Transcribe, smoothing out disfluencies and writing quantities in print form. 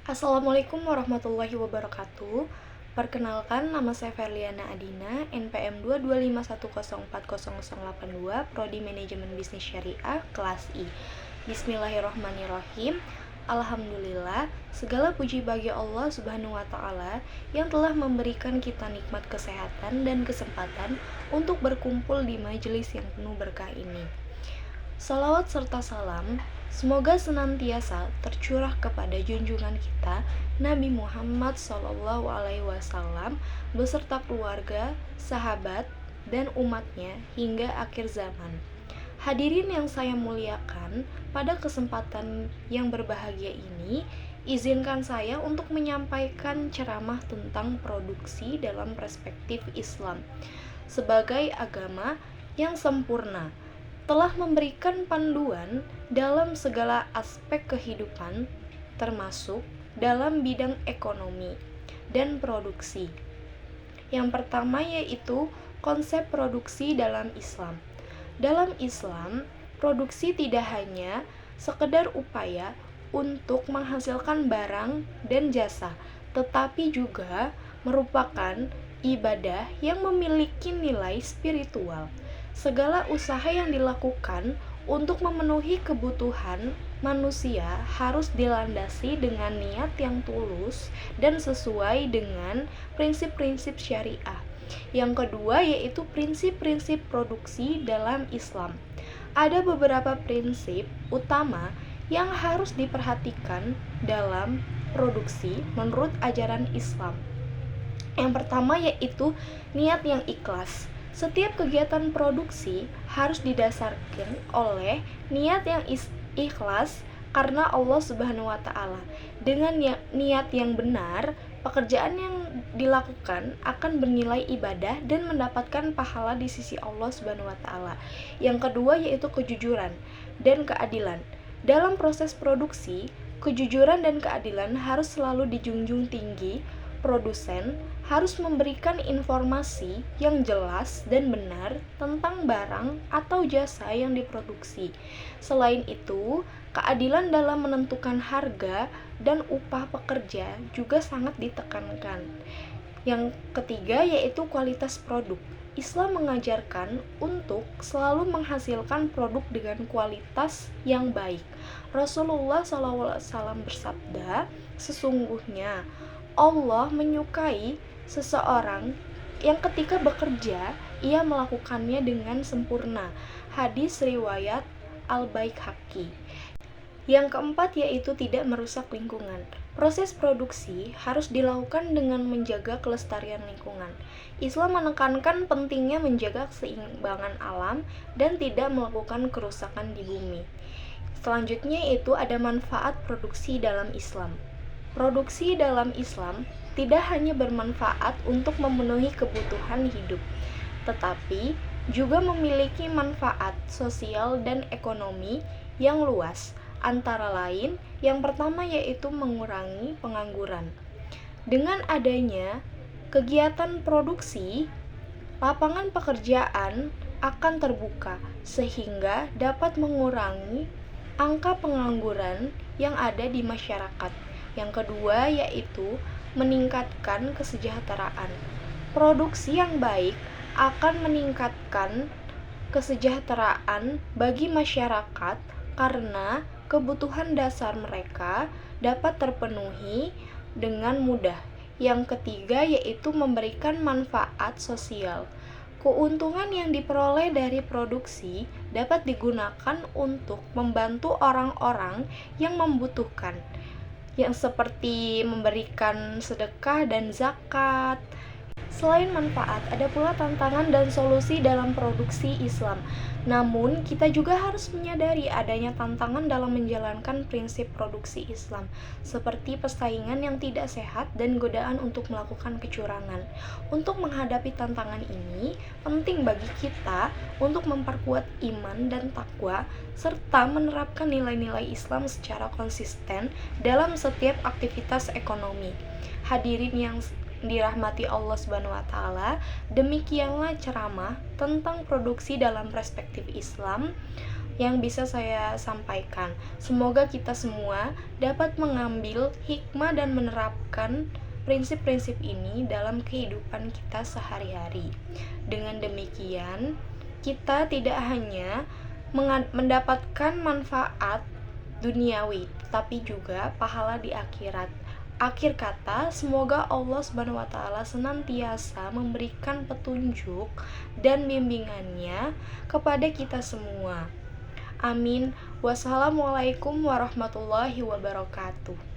Assalamualaikum warahmatullahi wabarakatuh. Perkenalkan, nama saya Ferliana Adina, NPM 22510408082, Prodi Manajemen Bisnis Syariah, kelas I. Bismillahirrahmanirrahim. Alhamdulillah, segala puji bagi Allah Subhanahu wa Ta'ala yang telah memberikan kita nikmat kesehatan dan kesempatan untuk berkumpul di majelis yang penuh berkah ini. Salawat serta salam semoga senantiasa tercurah kepada junjungan kita Nabi Muhammad SAW beserta keluarga, sahabat, dan umatnya hingga akhir zaman. Hadirin yang saya muliakan, pada kesempatan yang berbahagia ini, izinkan saya untuk menyampaikan ceramah tentang produksi dalam perspektif Islam sebagai agama yang sempurna, telah memberikan panduan dalam segala aspek kehidupan, termasuk dalam bidang ekonomi dan produksi. Yang pertama yaitu konsep produksi dalam Islam. Dalam Islam, produksi tidak hanya sekedar upaya untuk menghasilkan barang dan jasa, tetapi juga merupakan ibadah yang memiliki nilai spiritual. Segala usaha yang dilakukan untuk memenuhi kebutuhan manusia harus dilandasi dengan niat yang tulus dan sesuai dengan prinsip-prinsip syariah. Yang kedua yaitu prinsip-prinsip produksi dalam Islam. Ada beberapa prinsip utama yang harus diperhatikan dalam produksi menurut ajaran Islam. Yang pertama yaitu niat yang ikhlas. Setiap kegiatan produksi harus didasarkan oleh niat yang ikhlas karena Allah Subhanahu wa Ta'ala. Dengan niat yang benar, pekerjaan yang dilakukan akan bernilai ibadah dan mendapatkan pahala di sisi Allah Subhanahu wa Ta'ala. Yang kedua yaitu kejujuran dan keadilan. Dalam proses produksi, kejujuran dan keadilan harus selalu dijunjung tinggi. Produsen harus memberikan informasi yang jelas dan benar tentang barang atau jasa yang diproduksi. Selain itu, keadilan dalam menentukan harga dan upah pekerja juga sangat ditekankan. Yang ketiga yaitu kualitas produk. Islam mengajarkan untuk selalu menghasilkan produk dengan kualitas yang baik. Rasulullah SAW bersabda, "Sesungguhnya Allah menyukai seseorang yang ketika bekerja ia melakukannya dengan sempurna." Hadis riwayat Al-Baihaqi. Yang keempat yaitu tidak merusak lingkungan. Proses produksi harus dilakukan dengan menjaga kelestarian lingkungan. Islam menekankan pentingnya menjaga keseimbangan alam dan tidak melakukan kerusakan di bumi. Selanjutnya yaitu ada manfaat produksi dalam Islam. Produksi dalam Islam tidak hanya bermanfaat untuk memenuhi kebutuhan hidup, tetapi juga memiliki manfaat sosial dan ekonomi yang luas. Antara lain, yang pertama yaitu mengurangi pengangguran. Dengan adanya kegiatan produksi, lapangan pekerjaan akan terbuka sehingga dapat mengurangi angka pengangguran yang ada di masyarakat. Yang kedua yaitu meningkatkan kesejahteraan. Produksi yang baik akan meningkatkan kesejahteraan bagi masyarakat karena kebutuhan dasar mereka dapat terpenuhi dengan mudah. Yang ketiga yaitu memberikan manfaat sosial. Keuntungan yang diperoleh dari produksi dapat digunakan untuk membantu orang-orang yang membutuhkan, yang seperti memberikan sedekah dan zakat. Selain manfaat, ada pula tantangan dan solusi dalam produksi Islam. Namun, kita juga harus menyadari adanya tantangan dalam menjalankan prinsip produksi Islam, seperti persaingan yang tidak sehat dan godaan untuk melakukan kecurangan. Untuk menghadapi tantangan ini, penting bagi kita untuk memperkuat iman dan takwa, serta menerapkan nilai-nilai Islam secara konsisten dalam setiap aktivitas ekonomi. Hadirin yang dirahmati Allah Subhanahu wa Ta'ala, demikianlah ceramah tentang produksi dalam perspektif Islam. yang bisa saya sampaikan. Semoga kita semua dapat mengambil hikmah dan menerapkan prinsip-prinsip ini dalam kehidupan kita sehari-hari. Dengan demikian, kita tidak hanya mendapatkan manfaat duniawi, tapi juga pahala di akhirat. Akhir kata, semoga Allah Subhanahu wa taala senantiasa memberikan petunjuk dan bimbingannya kepada kita semua. Amin. Wassalamualaikum warahmatullahi wabarakatuh.